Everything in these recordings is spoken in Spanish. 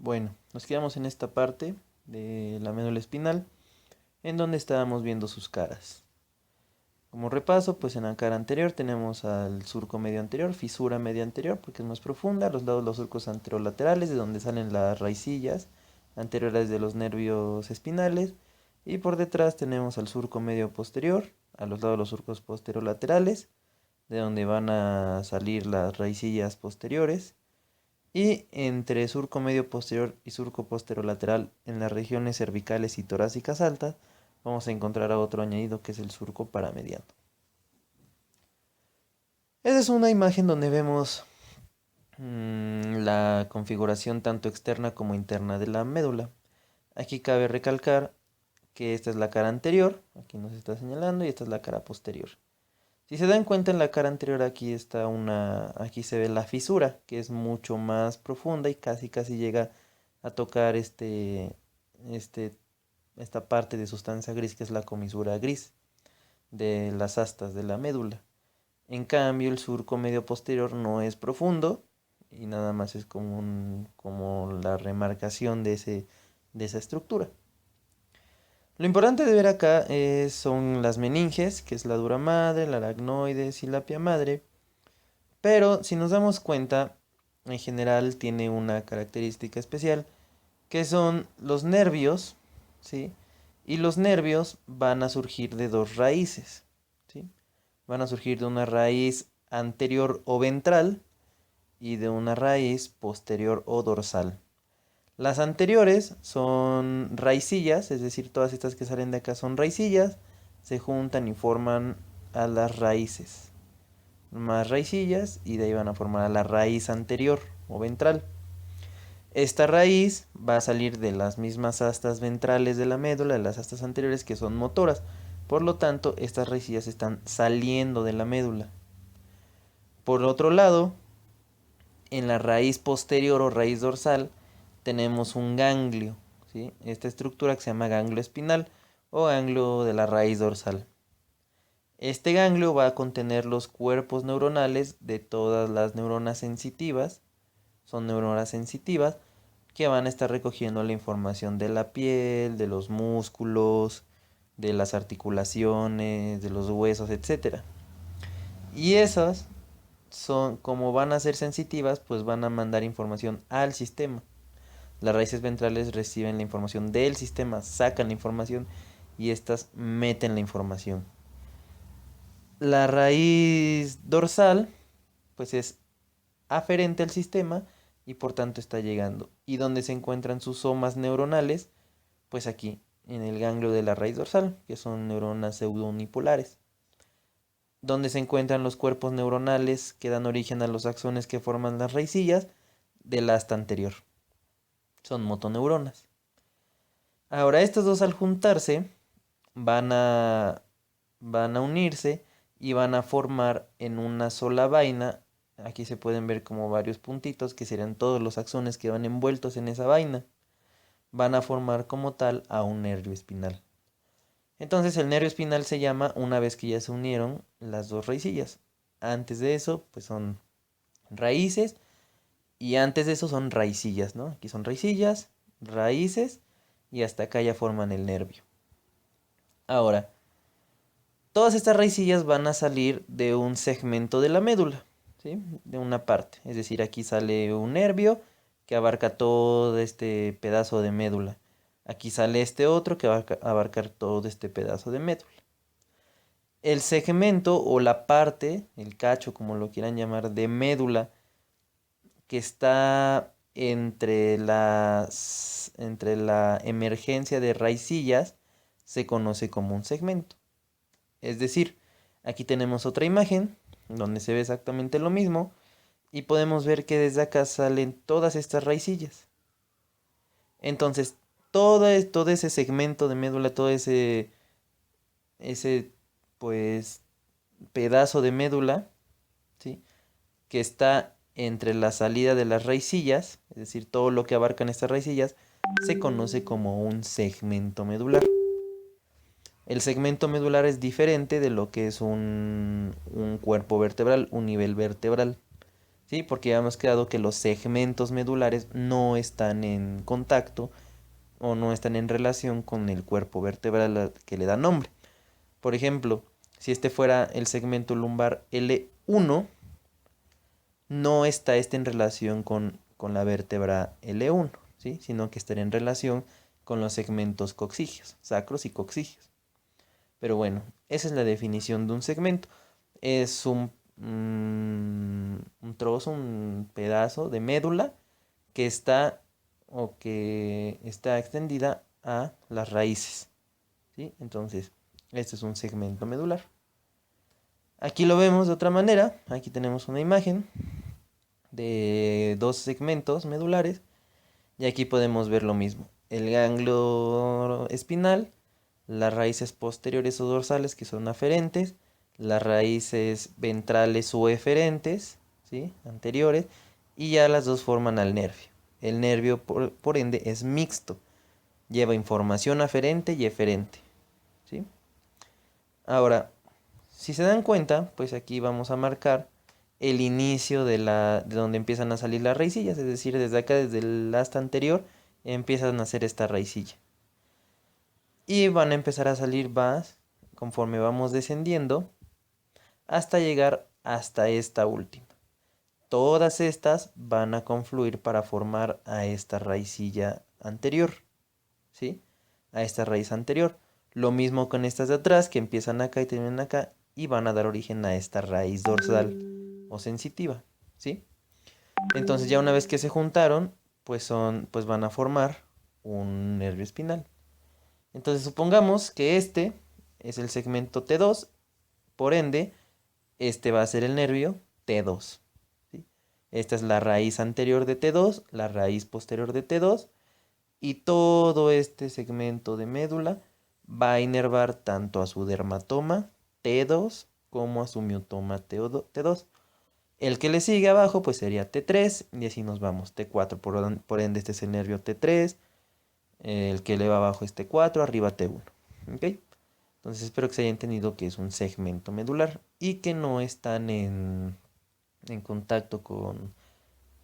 Bueno, nos quedamos en esta parte de la médula espinal, en donde estábamos viendo sus caras. Como repaso, pues en la cara anterior tenemos al surco medio anterior, fisura media anterior, porque es más profunda, a los lados los surcos anterolaterales, de donde salen las raicillas anteriores de los nervios espinales, y por detrás tenemos al surco medio posterior, a los lados los surcos posterolaterales, de donde van a salir las raicillas posteriores, y entre surco medio posterior y surco posterolateral en las regiones cervicales y torácicas altas, vamos a encontrar a otro añadido que es el surco paramediano. Esta es una imagen donde vemos la configuración tanto externa como interna de la médula. Aquí cabe recalcar que esta es la cara anterior, aquí nos está señalando, y esta es la cara posterior. Si se dan cuenta, en la cara anterior aquí se ve la fisura, que es mucho más profunda y casi llega a tocar este, esta parte de sustancia gris, que es la comisura gris de las astas de la médula. En cambio, el surco medio posterior no es profundo y nada más es como la remarcación de esa estructura. Lo importante de ver acá son las meninges, que es la dura madre, la aracnoides y la pia madre. Pero si nos damos cuenta, en general tiene una característica especial, que son los nervios, ¿sí? Y los nervios van a surgir de dos raíces, ¿sí? Van a surgir de una raíz anterior o ventral y de una raíz posterior o dorsal. Las anteriores son raicillas, es decir, todas estas que salen de acá son raicillas, se juntan y forman a las raíces. Más raicillas y de ahí van a formar a la raíz anterior o ventral. Esta raíz va a salir de las mismas astas ventrales de la médula, de las astas anteriores que son motoras. Por lo tanto, estas raicillas están saliendo de la médula. Por otro lado, en la raíz posterior o raíz dorsal tenemos un ganglio, ¿sí? Esta estructura que se llama ganglio espinal o ganglio de la raíz dorsal. Este ganglio va a contener los cuerpos neuronales de todas las neuronas sensitivas. Son neuronas sensitivas que van a estar recogiendo la información de la piel, de los músculos, de las articulaciones, de los huesos, etcétera. Y esas son, como van a ser sensitivas, pues van a mandar información al sistema. Las raíces ventrales reciben la información del sistema, sacan la información y estas meten la información. La raíz dorsal, pues es aferente al sistema y por tanto está llegando. ¿Y dónde se encuentran sus somas neuronales? Pues aquí, en el ganglio de la raíz dorsal, que son neuronas pseudounipolares. ¿Dónde se encuentran los cuerpos neuronales que dan origen a los axones que forman las raicillas? Del asta anterior. Son motoneuronas. Ahora, estos dos al juntarse van a, van a unirse y van a formar en una sola vaina. Aquí se pueden ver como varios puntitos que serían todos los axones que van envueltos en esa vaina. Van a formar como tal a un nervio espinal. Entonces el nervio espinal se llama una vez que ya se unieron las dos raicillas. Antes de eso, pues son raíces y antes de eso son raicillas, ¿no? Aquí son raicillas, raíces y hasta acá ya forman el nervio. Ahora, todas estas raicillas van a salir de un segmento de la médula, ¿sí? De una parte. Es decir, aquí sale un nervio que abarca todo este pedazo de médula. Aquí sale este otro que va a abarcar todo este pedazo de médula. El segmento o la parte, el cacho, como lo quieran llamar, de médula que está entre la emergencia de raicillas se conoce como un segmento. Es decir, aquí tenemos otra imagen donde se ve exactamente lo mismo y podemos ver que desde acá salen todas estas raicillas. Entonces, todo ese segmento de médula, ese pues pedazo de médula, ¿sí? Que está entre la salida de las raicillas, es decir, todo lo que abarcan estas raicillas, se conoce como un segmento medular. El segmento medular es diferente de lo que es un cuerpo vertebral, un nivel vertebral. ¿sí? Porque ya hemos quedado que los segmentos medulares no están en contacto o no están en relación con el cuerpo vertebral que le da nombre. Por ejemplo, si este fuera el segmento lumbar L1, no está este en relación con la vértebra L1, ¿sí? Sino que estaría en relación con los segmentos coxígeos, sacros y coxígeos. Pero bueno, esa es la definición de un segmento. Es un trozo, un pedazo de médula que está o que está extendida a las raíces, ¿sí? Entonces, este es un segmento medular. Aquí lo vemos de otra manera. Aquí tenemos una imagen de dos segmentos medulares y aquí podemos ver lo mismo. El ganglio espinal, las raíces posteriores o dorsales que son aferentes, las raíces ventrales o eferentes, ¿sí? Anteriores, y ya las dos forman al nervio. El nervio, por ende, es mixto. Lleva información aferente y eferente, ¿sí? Ahora, si se dan cuenta, pues aquí vamos a marcar el inicio de donde empiezan a salir las raicillas, es decir, desde acá, desde el asta anterior, empiezan a hacer esta raicilla. Y van a empezar a salir más conforme vamos descendiendo hasta llegar hasta esta última. Todas estas van a confluir para formar a esta raicilla anterior, ¿sí? A esta raíz anterior. Lo mismo con estas de atrás que empiezan acá y terminan acá y van a dar origen a esta raíz dorsal o sensitiva, ¿sí? Entonces ya una vez que se juntaron, pues van a formar un nervio espinal. Entonces supongamos que este es el segmento T2, por ende, este va a ser el nervio T2, ¿sí? Esta es la raíz anterior de T2, la raíz posterior de T2, y todo este segmento de médula va a inervar tanto a su dermatoma T2 como a su miotoma T2. El que le sigue abajo pues sería T3 y así nos vamos. T4, por ende este es el nervio T3. El que le va abajo es T4, arriba T1. ¿Ok? Entonces espero que se haya entendido que es un segmento medular y que no están en contacto con,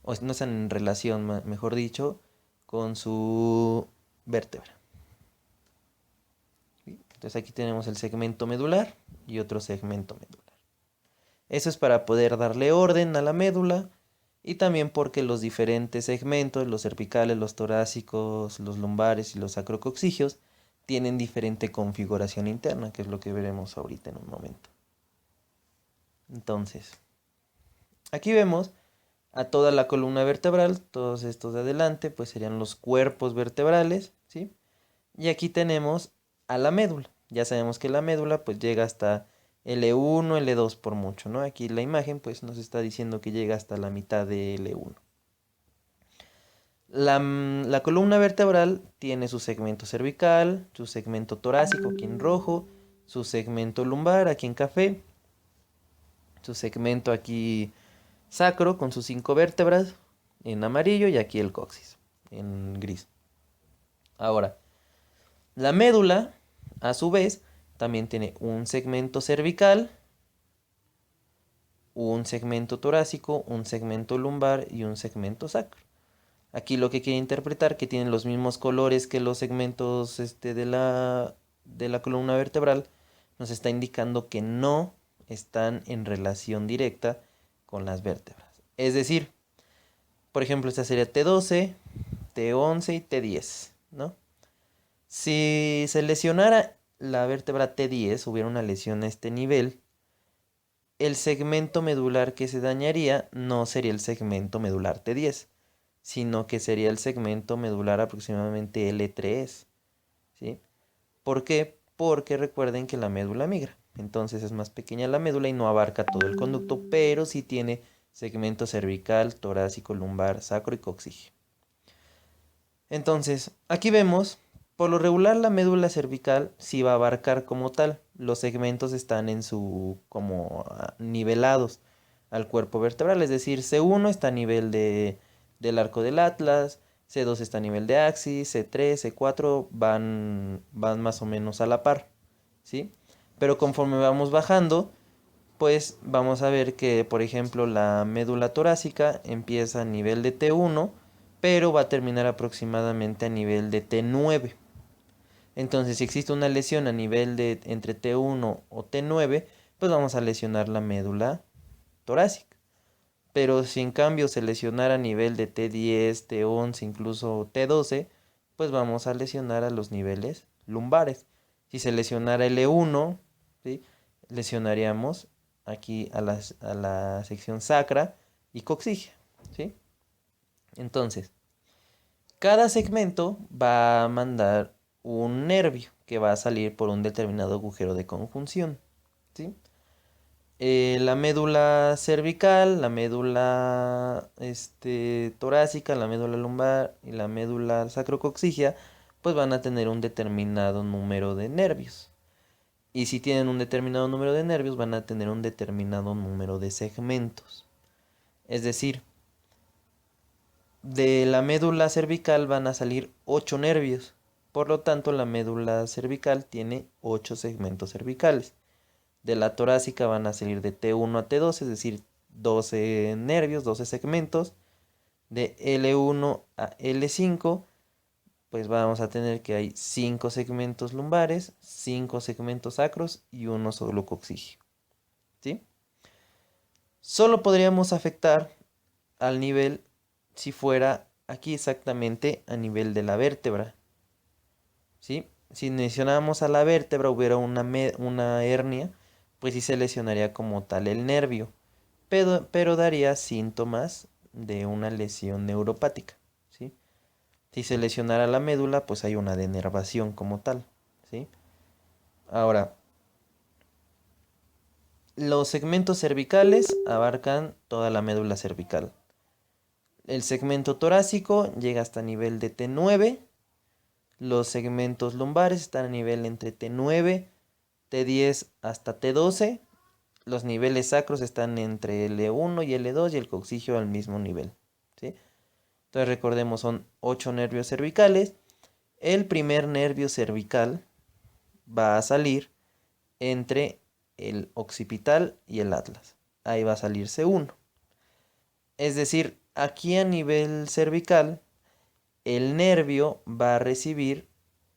o no están en relación, mejor dicho, con su vértebra. Entonces aquí tenemos el segmento medular y otro segmento medular. Eso es para poder darle orden a la médula y también porque los diferentes segmentos, los cervicales, los torácicos, los lumbares y los sacrocoxígeos, tienen diferente configuración interna, que es lo que veremos ahorita en un momento. Entonces, aquí vemos a toda la columna vertebral, todos estos de adelante, pues serían los cuerpos vertebrales, ¿sí? Y aquí tenemos a la médula. Ya sabemos que la médula pues llega hasta L1, L2 por mucho, ¿no? Aquí la imagen pues nos está diciendo que llega hasta la mitad de L1. La columna vertebral tiene su segmento cervical, su segmento torácico aquí en rojo, su segmento lumbar aquí en café, su segmento aquí sacro con sus 5 vértebras en amarillo y aquí el coxis en gris. Ahora, la médula, a su vez, también tiene un segmento cervical, un segmento torácico, un segmento lumbar y un segmento sacro. Aquí lo que quiere interpretar que tienen los mismos colores que los segmentos de la columna vertebral, nos está indicando que no están en relación directa con las vértebras. Es decir, por ejemplo, esta sería T12, T11 y T10, ¿no? Si se lesionara la vértebra T10, hubiera una lesión a este nivel, el segmento medular que se dañaría no sería el segmento medular T10, sino que sería el segmento medular aproximadamente L3, ¿sí? ¿Por qué? Porque recuerden que la médula migra, entonces es más pequeña la médula y no abarca todo el conducto, pero sí tiene segmento cervical, torácico, lumbar, sacro y coxígeo. Entonces, aquí vemos, por lo regular la médula cervical sí va a abarcar como tal. Los segmentos están en su como nivelados al cuerpo vertebral, es decir, C1 está a nivel del arco del Atlas, C2 está a nivel de axis, C3, C4 van más o menos a la par, ¿sí? Pero conforme vamos bajando, pues vamos a ver que, por ejemplo, la médula torácica empieza a nivel de T1, pero va a terminar aproximadamente a nivel de T9. Entonces, si existe una lesión a nivel de entre T1 o T9, pues vamos a lesionar la médula torácica. Pero si en cambio se lesionara a nivel de T10, T11, incluso T12, pues vamos a lesionar a los niveles lumbares. Si se lesionara L1, ¿sí? Lesionaríamos aquí a la sección sacra y coxígea, ¿sí? Entonces, cada segmento va a mandar un nervio que va a salir por un determinado agujero de conjunción, ¿sí? La médula cervical, la médula torácica, la médula lumbar y la médula sacrocoxígea, pues van a tener un determinado número de nervios. Y si tienen un determinado número de nervios, van a tener un determinado número de segmentos. Es decir, de la médula cervical van a salir 8 nervios. Por lo tanto, la médula cervical tiene 8 segmentos cervicales. De la torácica van a salir de T1 a T12, es decir, 12 nervios, 12 segmentos. De L1 a L5, pues vamos a tener que hay 5 segmentos lumbares, 5 segmentos sacros y uno solo coxígeo. ¿Sí? Solo podríamos afectar al nivel si fuera aquí exactamente a nivel de la vértebra. ¿Sí? Si lesionáramos a la vértebra, hubiera una hernia, pues sí se lesionaría como tal el nervio, pero daría síntomas de una lesión neuropática, ¿sí? Si se lesionara la médula, pues hay una denervación como tal, ¿sí? Ahora, los segmentos cervicales abarcan toda la médula cervical. El segmento torácico llega hasta nivel de T9. Los segmentos lumbares están a nivel entre T9, T10 hasta T12. Los niveles sacros están entre L1 y L2 y el coxígeo al mismo nivel, ¿sí? Entonces recordemos, son 8 nervios cervicales. El primer nervio cervical va a salir entre el occipital y el atlas. Ahí va a salir C1. Es decir, aquí a nivel cervical, el nervio va a recibir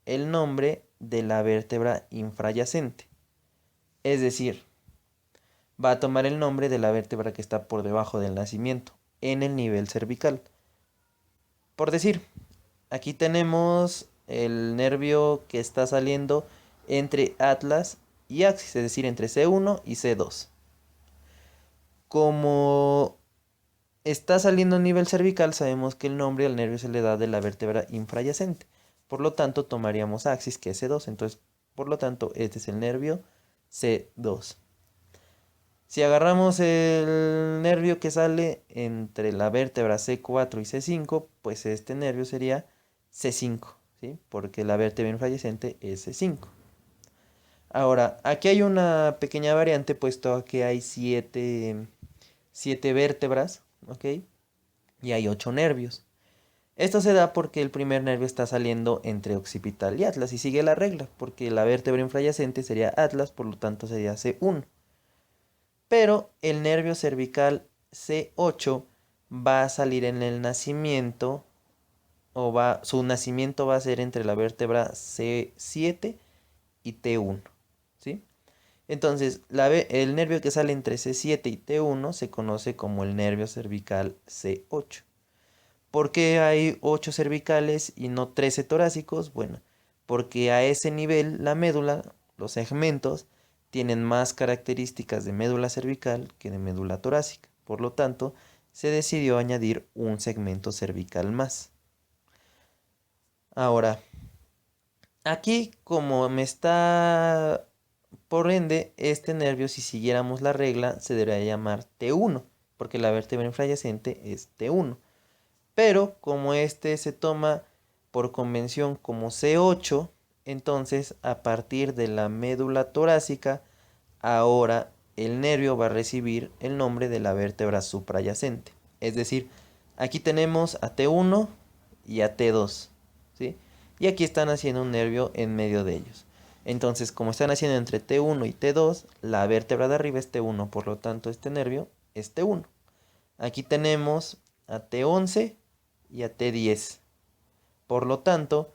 el nombre de la vértebra infrayacente. Es decir, va a tomar el nombre de la vértebra que está por debajo del nacimiento, en el nivel cervical. Por decir, aquí tenemos el nervio que está saliendo entre atlas y axis, es decir, entre C1 y C2. Como está saliendo a nivel cervical, sabemos que el nombre al nervio se le da de la vértebra infrayacente. Por lo tanto, tomaríamos axis, que es C2. Entonces, por lo tanto, este es el nervio C2. Si agarramos el nervio que sale entre la vértebra C4 y C5, pues este nervio sería C5, ¿sí? Porque la vértebra infrayacente es C5. Ahora, aquí hay una pequeña variante, puesto que hay 7 vértebras, ¿ok? Y hay 8 nervios. Esto se da porque el primer nervio está saliendo entre occipital y atlas y sigue la regla, porque la vértebra infrayacente sería atlas, por lo tanto sería C1. Pero el nervio cervical C8 va a salir en el nacimiento, su nacimiento va a ser entre la vértebra C7 y T1, ¿sí? Entonces, el nervio que sale entre C7 y T1 se conoce como el nervio cervical C8. ¿Por qué hay 8 cervicales y no 13 torácicos? Bueno, porque a ese nivel la médula, los segmentos, tienen más características de médula cervical que de médula torácica. Por lo tanto, se decidió añadir un segmento cervical más. Ahora, aquí como me está... Por ende, este nervio, si siguiéramos la regla, se debería llamar T1, porque la vértebra infrayacente es T1. Pero como este se toma por convención como C8, entonces a partir de la médula torácica, ahora el nervio va a recibir el nombre de la vértebra suprayacente. Es decir, aquí tenemos a T1 y a T2, ¿sí? Y aquí están haciendo un nervio en medio de ellos. Entonces, como están haciendo entre T1 y T2, la vértebra de arriba es T1, por lo tanto este nervio es T1. Aquí tenemos a T11 y a T10. Por lo tanto,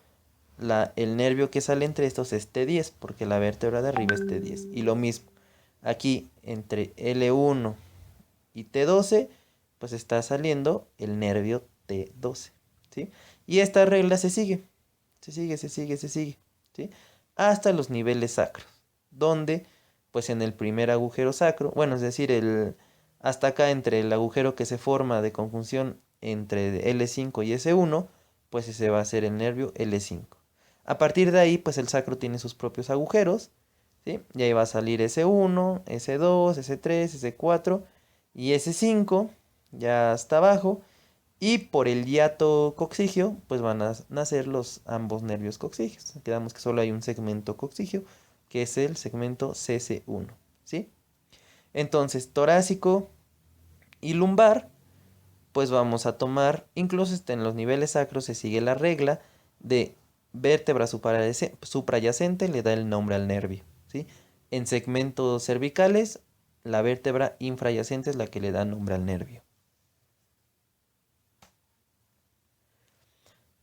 el nervio que sale entre estos es T10, porque la vértebra de arriba es T10. Y lo mismo, aquí entre L1 y T12, pues está saliendo el nervio T12, ¿sí? Y esta regla se sigue, ¿sí? Hasta los niveles sacros, donde, pues en el primer agujero sacro, bueno, es decir, hasta acá entre el agujero que se forma de conjunción entre L5 y S1, pues ese va a ser el nervio L5. A partir de ahí, pues el sacro tiene sus propios agujeros, ¿sí? Y ahí va a salir S1, S2, S3, S4 y S5, ya hasta abajo. Y por el hiato coxígeo, pues van a nacer los ambos nervios coxígeos. Quedamos que solo hay un segmento coxígeo, que es el segmento CC1, ¿sí? Entonces, torácico y lumbar, pues vamos a tomar, incluso en los niveles sacros se sigue la regla de vértebra suprayacente, le da el nombre al nervio, ¿sí? En segmentos cervicales, la vértebra infrayacente es la que le da nombre al nervio.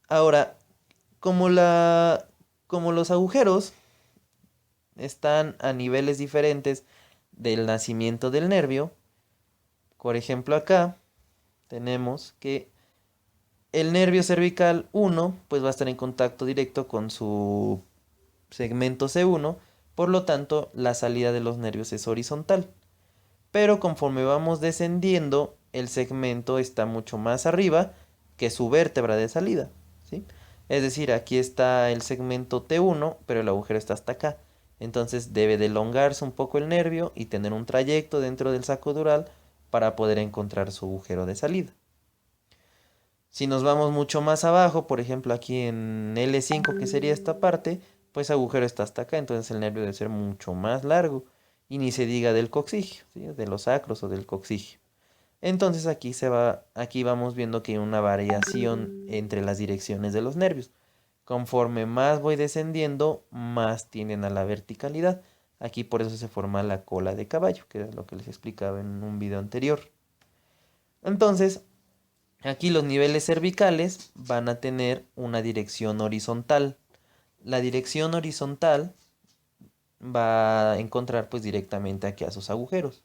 Ahora, como, como los agujeros están a niveles diferentes del nacimiento del nervio, por ejemplo acá tenemos que el nervio cervical 1 pues va a estar en contacto directo con su segmento C1, por lo tanto la salida de los nervios es horizontal. Pero conforme vamos descendiendo, el segmento está mucho más arriba que su vértebra de salida, ¿sí? Es decir, aquí está el segmento T1, pero el agujero está hasta acá. Entonces debe de elongarse un poco el nervio y tener un trayecto dentro del saco dural para poder encontrar su agujero de salida. Si nos vamos mucho más abajo, por ejemplo aquí en L5, que sería esta parte, pues agujero está hasta acá, entonces el nervio debe ser mucho más largo. Y ni se diga del coxigio, ¿sí? De los sacros o del coxigio. Entonces aquí vamos viendo que hay una variación entre las direcciones de los nervios. Conforme más voy descendiendo, más tienden a la verticalidad. Aquí por eso se forma la cola de caballo, que es lo que les explicaba en un video anterior. Entonces, aquí los niveles cervicales van a tener una dirección horizontal. La dirección horizontal va a encontrar pues directamente aquí a sus agujeros.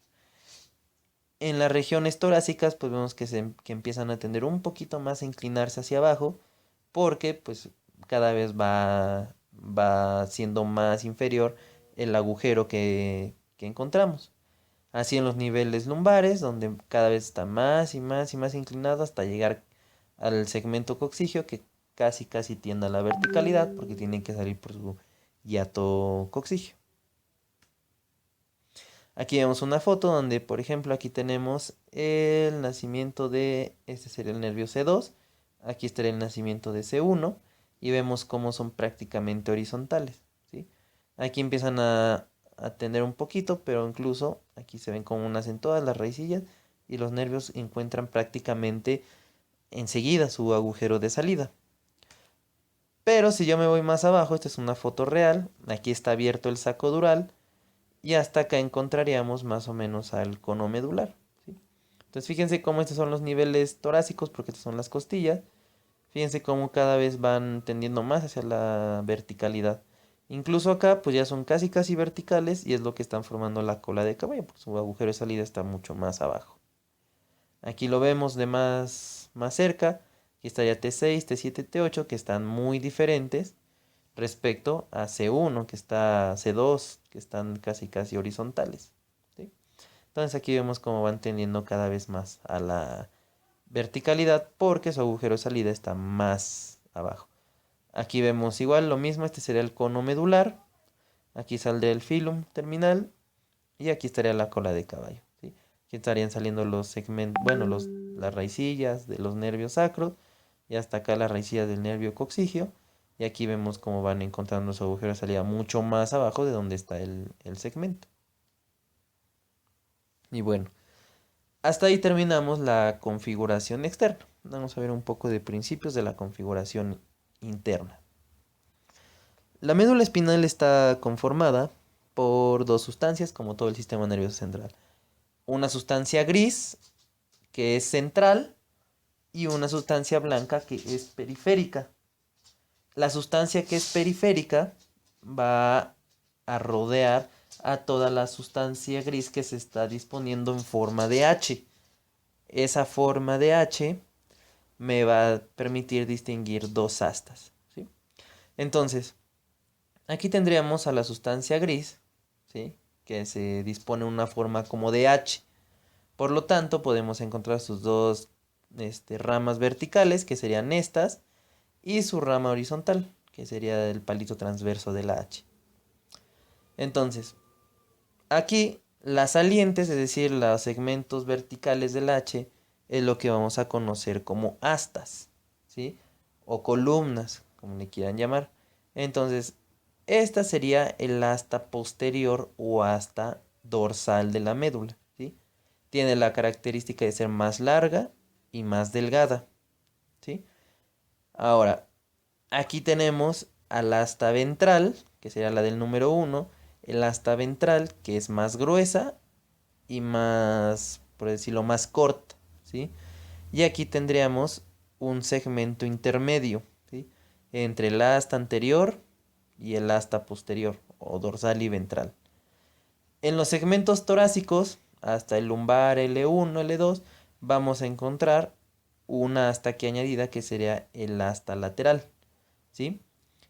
En las regiones torácicas pues vemos que empiezan a tender un poquito más a inclinarse hacia abajo porque pues cada vez va siendo más inferior el agujero que encontramos. Así en los niveles lumbares, donde cada vez está más y más y más inclinado hasta llegar al segmento coxígeo que casi tiende a la verticalidad porque tiene que salir por su hiato coxígeo. Aquí vemos una foto donde, por ejemplo, aquí tenemos el nacimiento de, este sería el nervio C2, aquí estaría el nacimiento de C1 y vemos cómo son prácticamente horizontales, ¿sí? Aquí empiezan a tender un poquito, pero incluso aquí se ven como nacen todas las raicillas y los nervios encuentran prácticamente enseguida su agujero de salida. Pero si yo me voy más abajo, esta es una foto real, aquí está abierto el saco dural y hasta acá encontraríamos más o menos al cono medular, ¿sí? Entonces fíjense cómo estos son los niveles torácicos, porque estas son las costillas. Fíjense cómo cada vez van tendiendo más hacia la verticalidad. Incluso acá pues ya son casi verticales y es lo que están formando la cola de caballo, porque su agujero de salida está mucho más abajo. Aquí lo vemos de más cerca. Aquí estaría T6, T7, T8, que están muy diferentes respecto a C1, que está C2, que están casi horizontales, ¿sí? Entonces aquí vemos cómo van tendiendo cada vez más a la verticalidad porque su agujero de salida está más abajo. Aquí vemos igual lo mismo, este sería el cono medular, aquí saldría el filum terminal y aquí estaría la cola de caballo, ¿sí? Aquí estarían saliendo los segmentos, bueno, las raicillas de los nervios sacros y hasta acá las raicillas del nervio coxígeo. Y aquí vemos cómo van encontrando su agujero de salida mucho más abajo de donde está el segmento. Y bueno, hasta ahí terminamos la configuración externa. Vamos a ver un poco de principios de la configuración interna. La médula espinal está conformada por dos sustancias, como todo el sistema nervioso central. Una sustancia gris, que es central, y una sustancia blanca, que es periférica. La sustancia que es periférica va a rodear a toda la sustancia gris que se está disponiendo en forma de H. Esa forma de H me va a permitir distinguir dos astas, ¿sí? Entonces, aquí tendríamos a la sustancia gris, ¿sí? Que se dispone en una forma como de H. Por lo tanto, podemos encontrar sus dos ramas verticales, que serían estas, y su rama horizontal, que sería el palito transverso de la H. Entonces, aquí las salientes, es decir, los segmentos verticales del H, es lo que vamos a conocer como astas, ¿sí? O columnas, como le quieran llamar. Entonces, esta sería el asta posterior o asta dorsal de la médula, ¿sí? Tiene la característica de ser más larga y más delgada, ¿sí? Ahora, aquí tenemos al asta ventral, que sería la del número 1, el asta ventral que es más gruesa y más, por decirlo, más corta, ¿sí? Y aquí tendríamos un segmento intermedio, ¿sí? Entre el asta anterior y el asta posterior, o dorsal y ventral. En los segmentos torácicos, hasta el lumbar L1, L2, vamos a encontrar una asta aquí añadida que sería el asta lateral, ¿sí?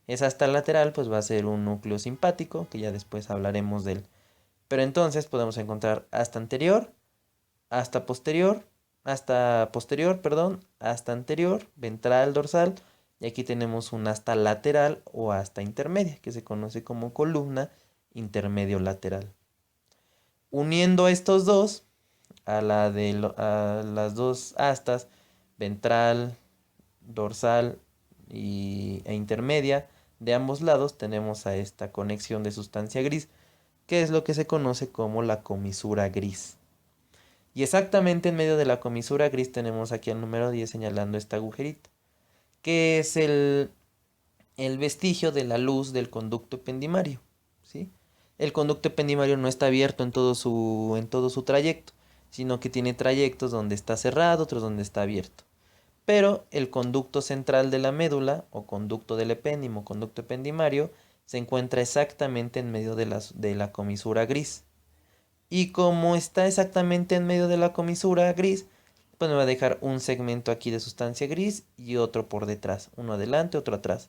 Esa asta lateral pues va a ser un núcleo simpático, que ya después hablaremos de él. Pero entonces podemos encontrar asta anterior, asta posterior, perdón, asta anterior, ventral, dorsal, y aquí tenemos un asta lateral o asta intermedia, que se conoce como columna intermedio lateral. Uniendo a estos dos, a las dos astas, ventral, dorsal e intermedia, de ambos lados tenemos a esta conexión de sustancia gris, que es lo que se conoce como la comisura gris. Y exactamente en medio de la comisura gris tenemos aquí el número 10 señalando este agujerito, que es el vestigio de la luz del conducto ependimario, ¿sí? El conducto ependimario no está abierto en todo su trayecto, sino que tiene trayectos donde está cerrado, otros donde está abierto. Pero el conducto central de la médula, o conducto del epéndimo, conducto ependimario, se encuentra exactamente en medio de la comisura gris. Y como está exactamente en medio de la comisura gris, pues me va a dejar un segmento aquí de sustancia gris y otro por detrás, uno adelante, otro atrás.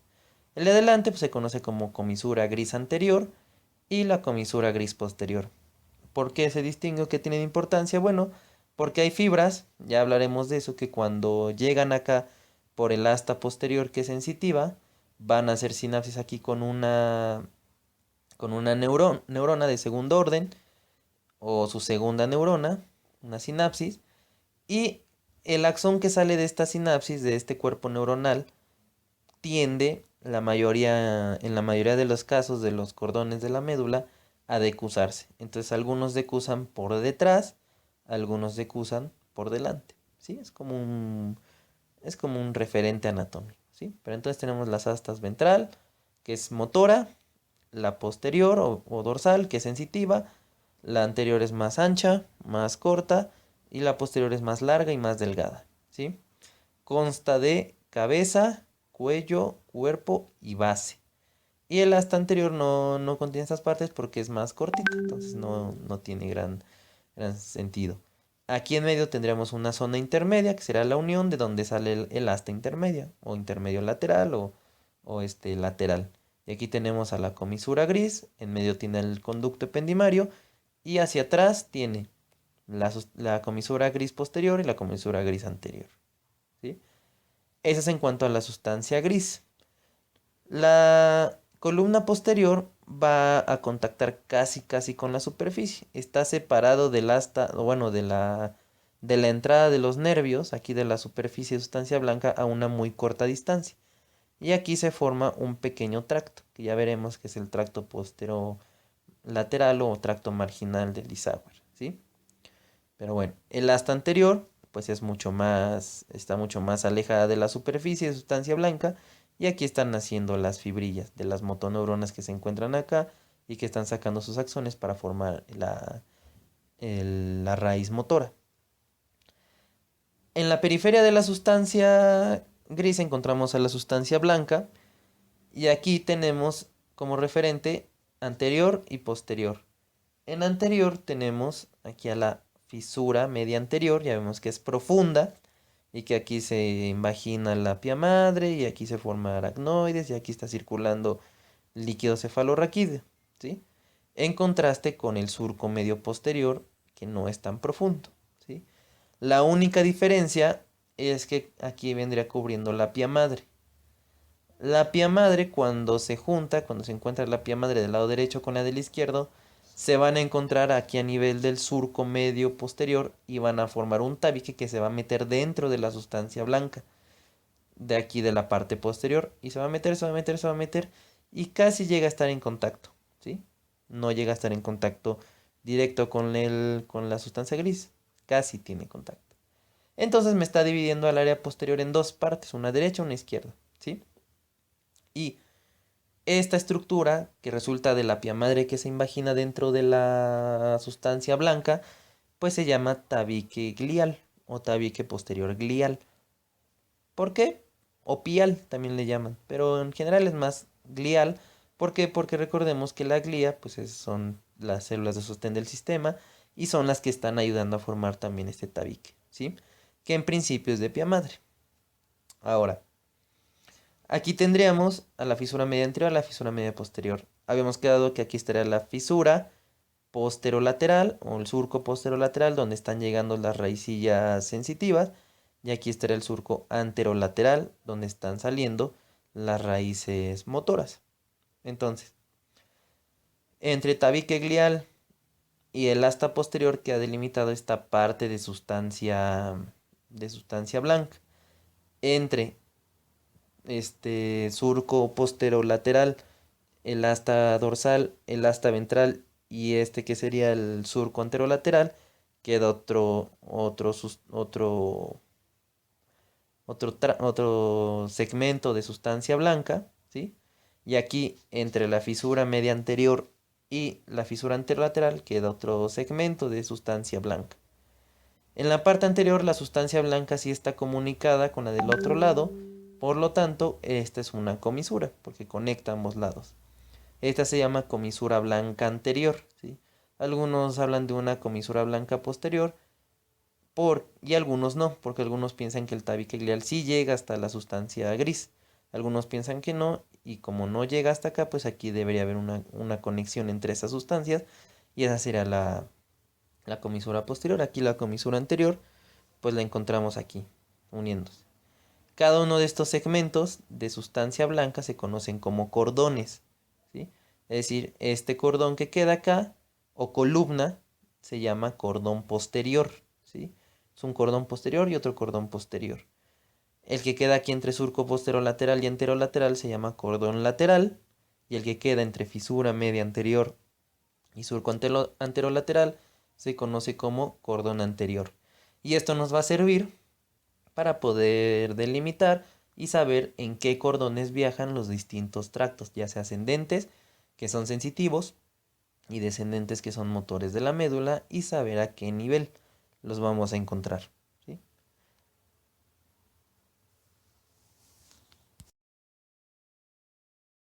El de adelante pues, se conoce como comisura gris anterior y la comisura gris posterior. ¿Por qué se distingue o qué tiene importancia? Bueno, porque hay fibras, ya hablaremos de eso, que cuando llegan acá por el asta posterior que es sensitiva, van a hacer sinapsis aquí con una neurona de segundo orden o su segunda neurona, una sinapsis, y el axón que sale de esta sinapsis, de este cuerpo neuronal, tiende en la mayoría de los casos de los cordones de la médula a decusarse. Entonces algunos decusan por detrás, algunos decusan por delante, ¿sí? Es como un referente anatómico, ¿sí? Pero entonces tenemos las astas ventral, que es motora, la posterior o dorsal, que es sensitiva, la anterior es más ancha, más corta, y la posterior es más larga y más delgada, ¿sí? Consta de cabeza, cuello, cuerpo y base. Y el asta anterior no contiene estas partes porque es más cortita, entonces no tiene gran sentido. Aquí en medio tendríamos una zona intermedia, que será la unión de donde sale el asta intermedia, o intermedio lateral, o lateral. Y aquí tenemos a la comisura gris, en medio tiene el conducto ependimario, y hacia atrás tiene la comisura gris posterior y la comisura gris anterior, ¿sí? Eso es en cuanto a la sustancia gris. La columna posterior va a contactar casi con la superficie. Está separado del asta, bueno, de la entrada de los nervios, aquí de la superficie de sustancia blanca, a una muy corta distancia. Y aquí se forma un pequeño tracto, que ya veremos que es el tracto postero lateral o tracto marginal del Isauer, ¿sí? Pero bueno, el asta anterior, pues está mucho más alejada de la superficie de sustancia blanca, y aquí están naciendo las fibrillas de las motoneuronas que se encuentran acá y que están sacando sus axones para formar la raíz motora. En la periferia de la sustancia gris encontramos a la sustancia blanca y aquí tenemos como referente anterior y posterior. En anterior tenemos aquí a la fisura media anterior, ya vemos que es profunda y que aquí se invagina la pía madre y aquí se forman aracnoides y aquí está circulando líquido cefalorraquídeo, ¿sí? En contraste con el surco medio posterior, que no es tan profundo, ¿sí? La única diferencia es que aquí vendría cubriendo la pía madre. La pía madre, cuando se junta, cuando se encuentra la pía madre del lado derecho con la del izquierdo, se van a encontrar aquí a nivel del surco medio posterior y van a formar un tabique que se va a meter dentro de la sustancia blanca, de aquí de la parte posterior, y se va a meter, se va a meter, se va a meter, y casi llega a estar en contacto, ¿sí? No llega a estar en contacto directo con la sustancia gris, casi tiene contacto. Entonces me está dividiendo al área posterior en dos partes, una derecha y una izquierda, ¿sí? Y esta estructura, que resulta de la pía madre que se invagina dentro de la sustancia blanca, pues se llama tabique glial o tabique posterior glial. ¿Por qué? O pial también le llaman, pero en general es más glial. ¿Por qué? Porque recordemos que la glía pues son las células de sostén del sistema y son las que están ayudando a formar también este tabique, ¿sí? Que en principio es de pía madre. Ahora, aquí tendríamos a la fisura media anterior, a la fisura media posterior. Habíamos quedado que aquí estaría la fisura posterolateral o el surco posterolateral donde están llegando las raicillas sensitivas. Y aquí estaría el surco anterolateral donde están saliendo las raíces motoras. Entonces, entre tabique glial y el asta posterior queda delimitado esta parte de sustancia blanca. Entre este surco posterolateral, el asta dorsal, el asta ventral y este que sería el surco anterolateral, queda otro segmento de sustancia blanca, ¿sí? Y aquí entre la fisura media anterior y la fisura anterolateral queda otro segmento de sustancia blanca. En la parte anterior la sustancia blanca sí está comunicada con la del otro lado, por lo tanto esta es una comisura porque conecta ambos lados. Esta se llama comisura blanca anterior, ¿sí? Algunos hablan de una comisura blanca posterior y algunos no, porque algunos piensan que el tabique glial sí llega hasta la sustancia gris. Algunos piensan que no, y como no llega hasta acá, pues aquí debería haber una conexión entre esas sustancias, y esa sería la comisura posterior. Aquí la comisura anterior, pues la encontramos aquí, uniéndose. Cada uno de estos segmentos de sustancia blanca se conocen como cordones, ¿sí? Es decir, este cordón que queda acá, o columna, se llama cordón posterior, ¿sí? Es un cordón posterior y otro cordón posterior. El que queda aquí entre surco posterolateral y anterolateral se llama cordón lateral, y el que queda entre fisura media anterior y surco anterolateral se conoce como cordón anterior. Y esto nos va a servir para poder delimitar y saber en qué cordones viajan los distintos tractos, ya sea ascendentes, que son sensitivos, y descendentes, que son motores de la médula, y saber a qué nivel los vamos a encontrar.